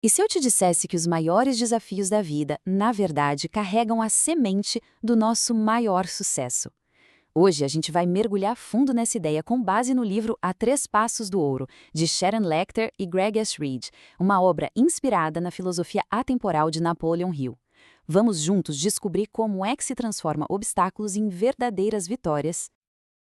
E se eu te dissesse que os maiores desafios da vida, na verdade, carregam a semente do nosso maior sucesso? Hoje a gente vai mergulhar fundo nessa ideia com base no livro A Três Passos do Ouro, de Sharon Lechter e Greg S. Reed, uma obra inspirada na filosofia atemporal de Napoleon Hill. Vamos juntos descobrir como é que se transforma obstáculos em verdadeiras vitórias.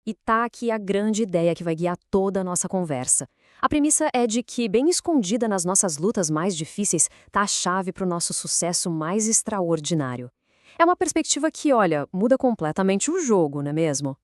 E tá aqui a grande ideia que vai guiar toda a nossa conversa. A premissa é de que, bem escondida nas nossas lutas mais difíceis, tá a chave para o nosso sucesso mais extraordinário. É uma perspectiva que, olha, muda completamente o jogo, não é mesmo?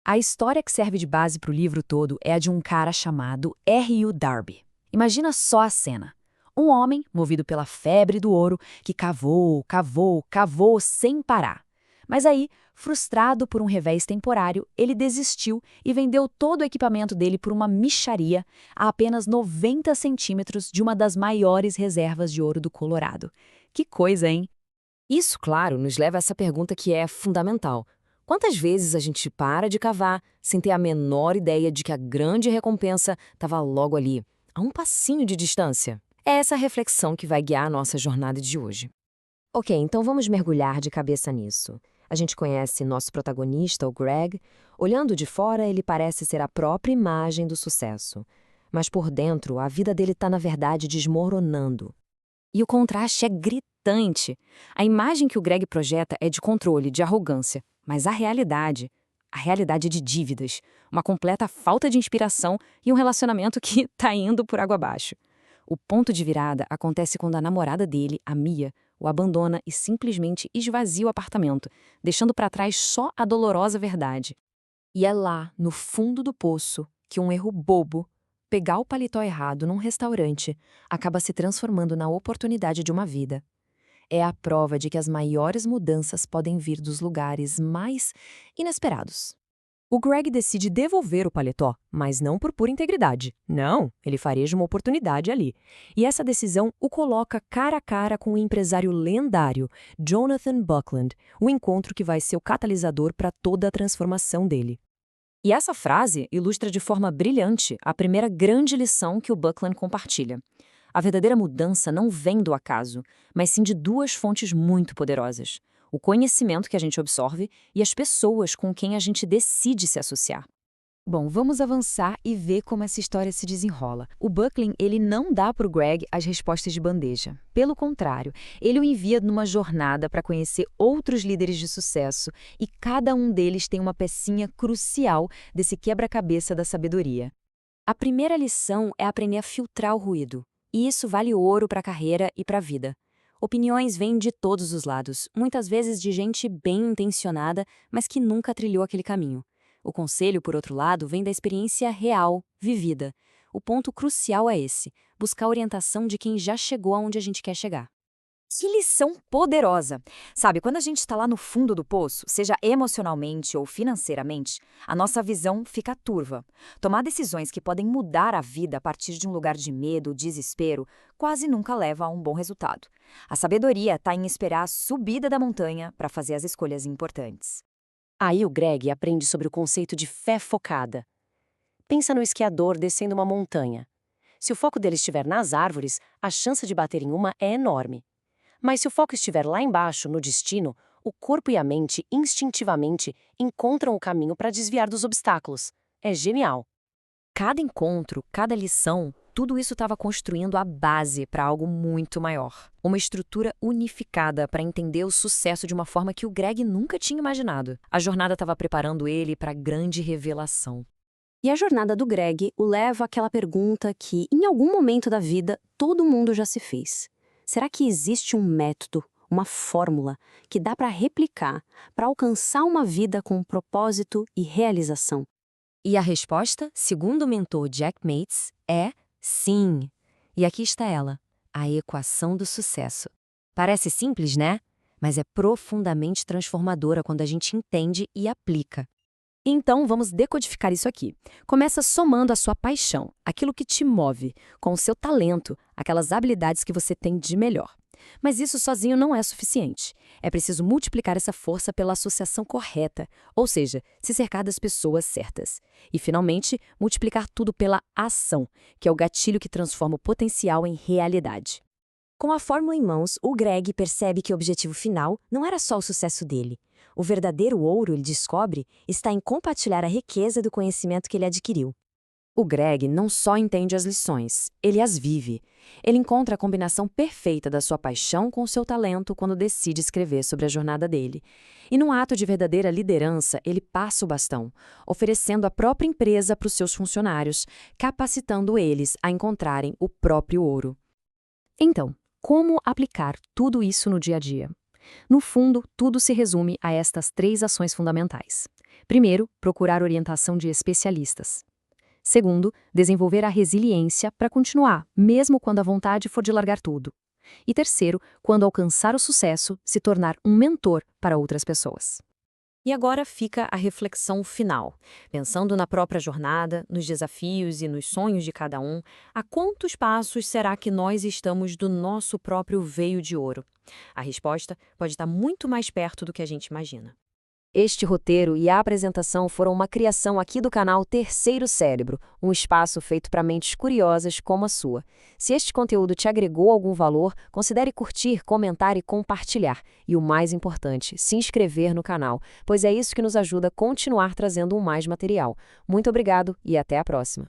A história que serve de base para o livro todo é a de um cara chamado R.U. Darby. Imagina só a cena. Um homem, movido pela febre do ouro, que cavou, cavou, cavou sem parar. Mas aí, frustrado por um revés temporário, ele desistiu e vendeu todo o equipamento dele por uma mixaria a apenas 90 centímetros de uma das maiores reservas de ouro do Colorado. Que coisa, hein? Isso, claro, nos leva a essa pergunta que é fundamental. Quantas vezes a gente para de cavar sem ter a menor ideia de que a grande recompensa estava logo ali, a um passinho de distância? É essa reflexão que vai guiar a nossa jornada de hoje. Ok, então vamos mergulhar de cabeça nisso. A gente conhece nosso protagonista, o Greg. Olhando de fora, ele parece ser a própria imagem do sucesso. Mas por dentro, a vida dele está, na verdade, desmoronando. E o contraste é gritante. A imagem que o Greg projeta é de controle, de arrogância, mas a realidade é de dívidas, uma completa falta de inspiração e um relacionamento que está indo por água abaixo. O ponto de virada acontece quando a namorada dele, a Mia, o abandona e simplesmente esvazia o apartamento, deixando para trás só a dolorosa verdade. E é lá, no fundo do poço, que um erro bobo, pegar o paletó errado num restaurante, acaba se transformando na oportunidade de uma vida. É a prova de que as maiores mudanças podem vir dos lugares mais inesperados. O Greg decide devolver o paletó, mas não por pura integridade. Não, ele fareja uma oportunidade ali. E essa decisão o coloca cara a cara com o empresário lendário, Jonathan Buckland, o encontro que vai ser o catalisador para toda a transformação dele. E essa frase ilustra de forma brilhante a primeira grande lição que o Buckland compartilha. A verdadeira mudança não vem do acaso, mas sim de duas fontes muito poderosas: o conhecimento que a gente absorve e as pessoas com quem a gente decide se associar. Bom, vamos avançar e ver como essa história se desenrola. O Buckling, ele não dá para o Greg as respostas de bandeja. Pelo contrário, ele o envia numa jornada para conhecer outros líderes de sucesso e cada um deles tem uma pecinha crucial desse quebra-cabeça da sabedoria. A primeira lição é aprender a filtrar o ruído, e isso vale ouro para a carreira e para a vida. Opiniões vêm de todos os lados, muitas vezes de gente bem intencionada, mas que nunca trilhou aquele caminho. O conselho, por outro lado, vem da experiência real, vivida. O ponto crucial é esse: buscar a orientação de quem já chegou aonde a gente quer chegar. Que lição poderosa! Sabe, quando a gente está lá no fundo do poço, seja emocionalmente ou financeiramente, a nossa visão fica turva. Tomar decisões que podem mudar a vida a partir de um lugar de medo, desespero, quase nunca leva a um bom resultado. A sabedoria está em esperar a subida da montanha para fazer as escolhas importantes. Aí o Greg aprende sobre o conceito de fé focada. Pensa no esquiador descendo uma montanha. Se o foco dele estiver nas árvores, a chance de bater em uma é enorme. Mas se o foco estiver lá embaixo, no destino, o corpo e a mente instintivamente encontram o caminho para desviar dos obstáculos. É genial. Cada encontro, cada lição, tudo isso estava construindo a base para algo muito maior. Uma estrutura unificada para entender o sucesso de uma forma que o Greg nunca tinha imaginado. A jornada estava preparando ele para a grande revelação. E a jornada do Greg o leva àquela pergunta que, em algum momento da vida, todo mundo já se fez. Será que existe um método, uma fórmula, que dá para replicar, para alcançar uma vida com propósito e realização? E a resposta, segundo o mentor Jack Mates, é sim. E aqui está ela, a equação do sucesso. Parece simples, né? Mas é profundamente transformadora quando a gente entende e aplica. Então, vamos decodificar isso aqui. Começa somando a sua paixão, aquilo que te move, com o seu talento, aquelas habilidades que você tem de melhor. Mas isso sozinho não é suficiente. É preciso multiplicar essa força pela associação correta, ou seja, se cercar das pessoas certas. E, finalmente, multiplicar tudo pela ação, que é o gatilho que transforma o potencial em realidade. Com a fórmula em mãos, o Greg percebe que o objetivo final não era só o sucesso dele. O verdadeiro ouro, ele descobre, está em compartilhar a riqueza do conhecimento que ele adquiriu. O Greg não só entende as lições, ele as vive. Ele encontra a combinação perfeita da sua paixão com o seu talento quando decide escrever sobre a jornada dele. E num ato de verdadeira liderança, ele passa o bastão, oferecendo a própria empresa para os seus funcionários, capacitando eles a encontrarem o próprio ouro. Então, como aplicar tudo isso no dia a dia? No fundo, tudo se resume a estas 3 ações fundamentais. Primeiro, procurar orientação de especialistas. Segundo, desenvolver a resiliência para continuar, mesmo quando a vontade for de largar tudo. E terceiro, quando alcançar o sucesso, se tornar um mentor para outras pessoas. E agora fica a reflexão final. Pensando na própria jornada, nos desafios e nos sonhos de cada um, a quantos passos será que nós estamos do nosso próprio veio de ouro? A resposta pode estar muito mais perto do que a gente imagina. Este roteiro e a apresentação foram uma criação aqui do canal Terceiro Cérebro, um espaço feito para mentes curiosas como a sua. Se este conteúdo te agregou algum valor, considere curtir, comentar e compartilhar. E o mais importante, se inscrever no canal, pois é isso que nos ajuda a continuar trazendo mais material. Muito obrigado e até a próxima.